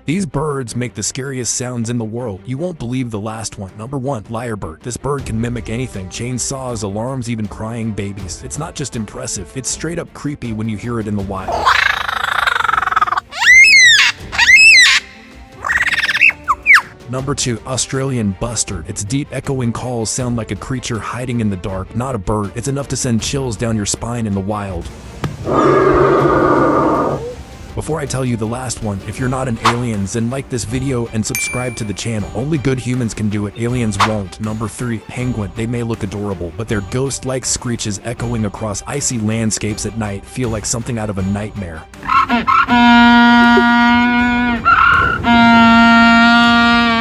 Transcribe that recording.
These birds make the scariest sounds in the world. You won't believe the last one. Number 1. Lyrebird. This bird can mimic anything. Chainsaws, alarms, even crying babies. It's not just impressive, it's straight up creepy when you hear it in the wild. Number 2. Australian bustard. Its deep echoing calls sound like a creature hiding in the dark, not a bird. It's enough to send chills down your spine in the wild. Before I tell you the last one, if you're not an alien, then like this video and subscribe to the channel. Only good humans can do it, aliens won't. Number 3. Penguin. They may look adorable, but their ghost-like screeches echoing across icy landscapes at night feel like something out of a nightmare.